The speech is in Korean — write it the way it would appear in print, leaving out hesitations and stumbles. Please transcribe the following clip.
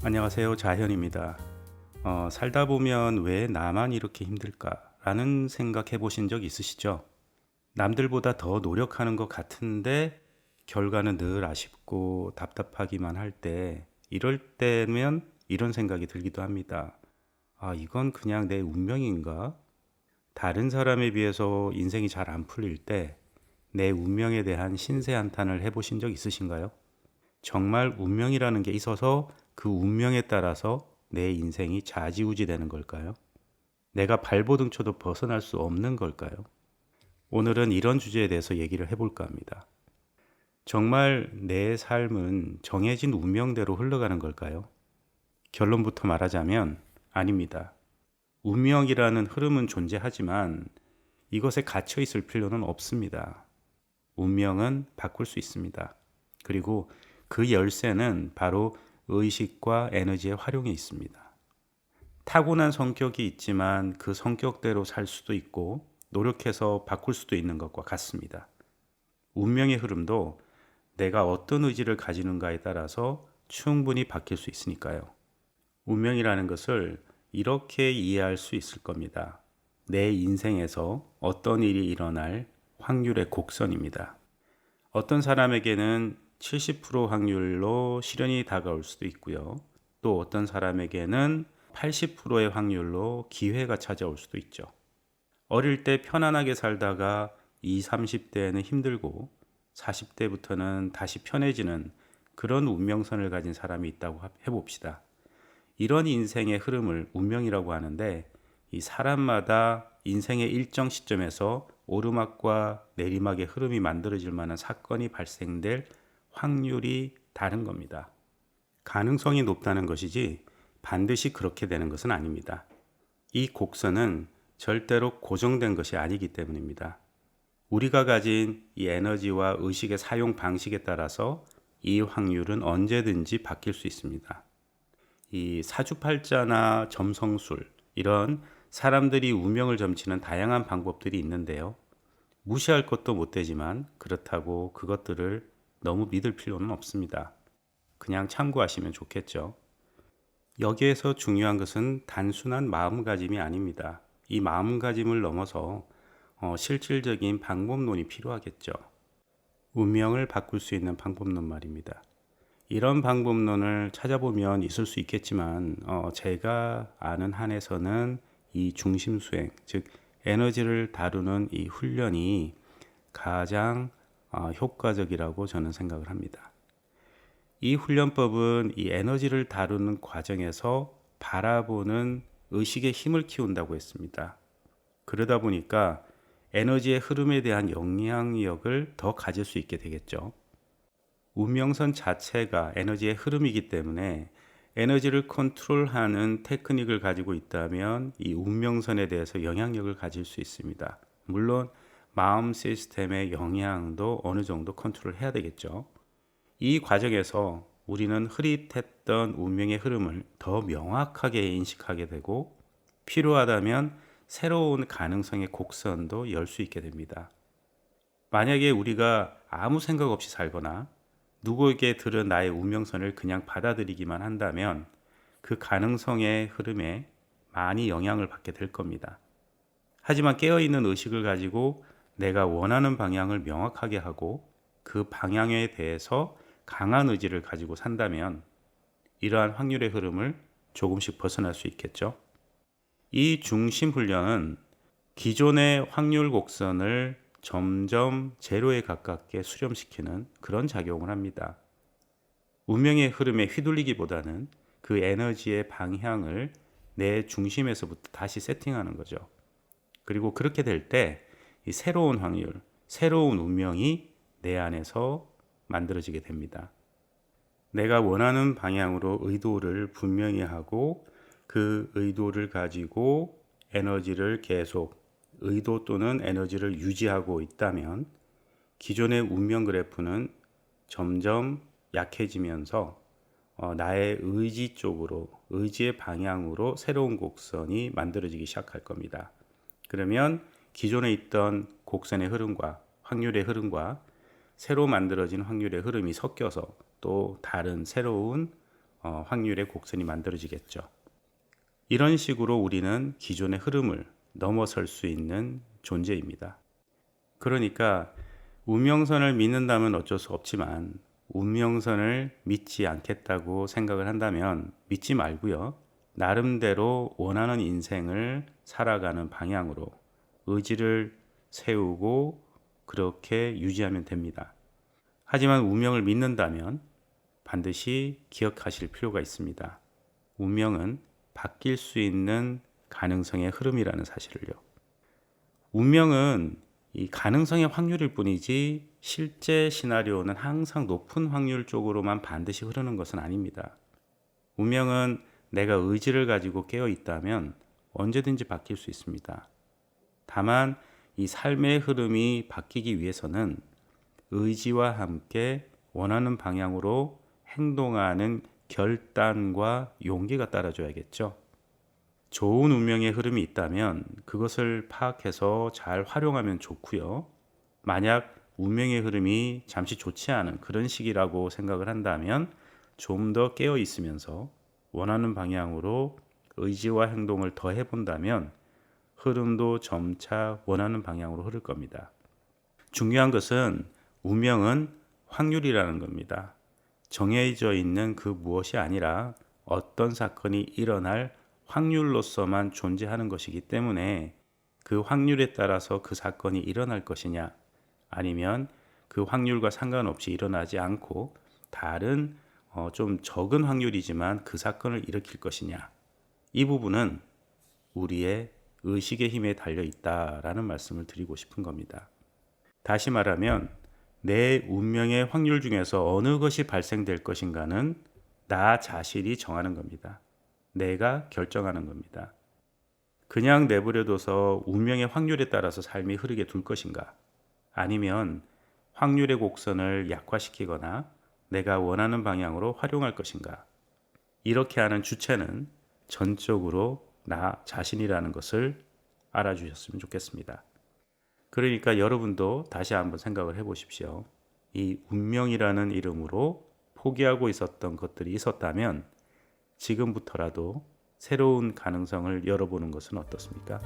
안녕하세요. 자현입니다. 살다 보면 왜 나만 이렇게 힘들까라는 생각 해보신 적 있으시죠? 남들보다 더 노력하는 것 같은데 결과는 늘 아쉽고 답답하기만 할 때, 이럴 때면 이런 생각이 들기도 합니다. 아, 이건 그냥 내 운명인가? 다른 사람에 비해서 인생이 잘 안 풀릴 때 내 운명에 대한 신세한탄을 해보신 적 있으신가요? 정말 운명이라는 게 있어서 그 운명에 따라서 내 인생이 좌지우지 되는 걸까요? 내가 발버둥 쳐도 벗어날 수 없는 걸까요? 오늘은 이런 주제에 대해서 얘기를 해볼까 합니다. 정말 내 삶은 정해진 운명대로 흘러가는 걸까요? 결론부터 말하자면 아닙니다. 운명이라는 흐름은 존재하지만 이것에 갇혀 있을 필요는 없습니다. 운명은 바꿀 수 있습니다. 그리고 그 열쇠는 바로 의식과 에너지의 활용에 있습니다. 타고난 성격이 있지만 그 성격대로 살 수도 있고 노력해서 바꿀 수도 있는 것과 같습니다. 운명의 흐름도 내가 어떤 의지를 가지는가에 따라서 충분히 바뀔 수 있으니까요. 운명이라는 것을 이렇게 이해할 수 있을 겁니다. 내 인생에서 어떤 일이 일어날 확률의 곡선입니다. 어떤 사람에게는 70% 확률로 시련이 다가올 수도 있고요. 또 어떤 사람에게는 80%의 확률로 기회가 찾아올 수도 있죠. 어릴 때 편안하게 살다가 20, 30대에는 힘들고 40대부터는 다시 편해지는 그런 운명선을 가진 사람이 있다고 해봅시다. 이런 인생의 흐름을 운명이라고 하는데 이 사람마다 인생의 일정 시점에서 오르막과 내리막의 흐름이 만들어질 만한 사건이 발생될 확률이 다른 겁니다. 가능성이 높다는 것이지 반드시 그렇게 되는 것은 아닙니다. 이 곡선은 절대로 고정된 것이 아니기 때문입니다. 우리가 가진 이 에너지와 의식의 사용 방식에 따라서 이 확률은 언제든지 바뀔 수 있습니다. 이 사주팔자나 점성술, 이런 사람들이 운명을 점치는 다양한 방법들이 있는데요. 무시할 것도 못 되지만 그렇다고 그것들을 너무 믿을 필요는 없습니다. 그냥 참고하시면 좋겠죠. 여기에서 중요한 것은 단순한 마음가짐이 아닙니다. 이 마음가짐을 넘어서 실질적인 방법론이 필요하겠죠. 운명을 바꿀 수 있는 방법론 말입니다. 이런 방법론을 찾아보면 있을 수 있겠지만 제가 아는 한에서는 이 중심수행, 즉 에너지를 다루는 이 훈련이 가장 효과적이라고 저는 생각을 합니다. 이 훈련법은 이 에너지를 다루는 과정에서 바라보는 의식의 힘을 키운다고 했습니다. 그러다 보니까 에너지의 흐름에 대한 영향력을 더 가질 수 있게 되겠죠. 운명선 자체가 에너지의 흐름이기 때문에 에너지를 컨트롤하는 테크닉을 가지고 있다면 이 운명선에 대해서 영향력을 가질 수 있습니다. 물론 마음 시스템의 영향도 어느 정도 컨트롤해야 되겠죠. 이 과정에서 우리는 흐릿했던 운명의 흐름을 더 명확하게 인식하게 되고 필요하다면 새로운 가능성의 곡선도 열 수 있게 됩니다. 만약에 우리가 아무 생각 없이 살거나 누구에게 들은 나의 운명선을 그냥 받아들이기만 한다면 그 가능성의 흐름에 많이 영향을 받게 될 겁니다. 하지만 깨어있는 의식을 가지고 내가 원하는 방향을 명확하게 하고 그 방향에 대해서 강한 의지를 가지고 산다면 이러한 확률의 흐름을 조금씩 벗어날 수 있겠죠. 이 중심 훈련은 기존의 확률 곡선을 점점 제로에 가깝게 수렴시키는 그런 작용을 합니다. 운명의 흐름에 휘둘리기보다는 그 에너지의 방향을 내 중심에서부터 다시 세팅하는 거죠. 그리고 그렇게 될 때 이 새로운 확률, 새로운 운명이 내 안에서 만들어지게 됩니다. 내가 원하는 방향으로 의도를 분명히 하고 그 의도를 가지고 에너지를 계속 의도 또는 에너지를 유지하고 있다면 기존의 운명 그래프는 점점 약해지면서 나의 의지 쪽으로, 의지의 방향으로 새로운 곡선이 만들어지기 시작할 겁니다. 그러면 기존에 있던 곡선의 흐름과 확률의 흐름과 새로 만들어진 확률의 흐름이 섞여서 또 다른 새로운 확률의 곡선이 만들어지겠죠. 이런 식으로 우리는 기존의 흐름을 넘어설 수 있는 존재입니다. 그러니까 운명선을 믿는다면 어쩔 수 없지만 운명선을 믿지 않겠다고 생각을 한다면 믿지 말고요. 나름대로 원하는 인생을 살아가는 방향으로 의지를 세우고 그렇게 유지하면 됩니다. 하지만 운명을 믿는다면 반드시 기억하실 필요가 있습니다. 운명은 바뀔 수 있는 가능성의 흐름이라는 사실을요. 운명은 이 가능성의 확률일 뿐이지 실제 시나리오는 항상 높은 확률 쪽으로만 반드시 흐르는 것은 아닙니다. 운명은 내가 의지를 가지고 깨어 있다면 언제든지 바뀔 수 있습니다. 다만 이 삶의 흐름이 바뀌기 위해서는 의지와 함께 원하는 방향으로 행동하는 결단과 용기가 따라줘야겠죠. 좋은 운명의 흐름이 있다면 그것을 파악해서 잘 활용하면 좋고요. 만약 운명의 흐름이 잠시 좋지 않은 그런 시기라고 생각을 한다면 좀 더 깨어 있으면서 원하는 방향으로 의지와 행동을 더 해본다면 흐름도 점차 원하는 방향으로 흐를 겁니다. 중요한 것은 운명은 확률이라는 겁니다. 정해져 있는 그 무엇이 아니라 어떤 사건이 일어날 확률로서만 존재하는 것이기 때문에 그 확률에 따라서 그 사건이 일어날 것이냐 아니면 그 확률과 상관없이 일어나지 않고 다른 좀 적은 확률이지만 그 사건을 일으킬 것이냐, 이 부분은 우리의 의식의 힘에 달려 있다라는 말씀을 드리고 싶은 겁니다. 다시 말하면 내 운명의 확률 중에서 어느 것이 발생될 것인가는 나 자신이 정하는 겁니다. 내가 결정하는 겁니다. 그냥 내버려둬서 운명의 확률에 따라서 삶이 흐르게 둘 것인가, 아니면 확률의 곡선을 약화시키거나 내가 원하는 방향으로 활용할 것인가, 이렇게 하는 주체는 전적으로 나 자신이라는 것을 알아주셨으면 좋겠습니다. 그러니까 여러분도 다시 한번 생각을 해보십시오. 이 운명이라는 이름으로 포기하고 있었던 것들이 있었다면 지금부터라도 새로운 가능성을 열어보는 것은 어떻습니까?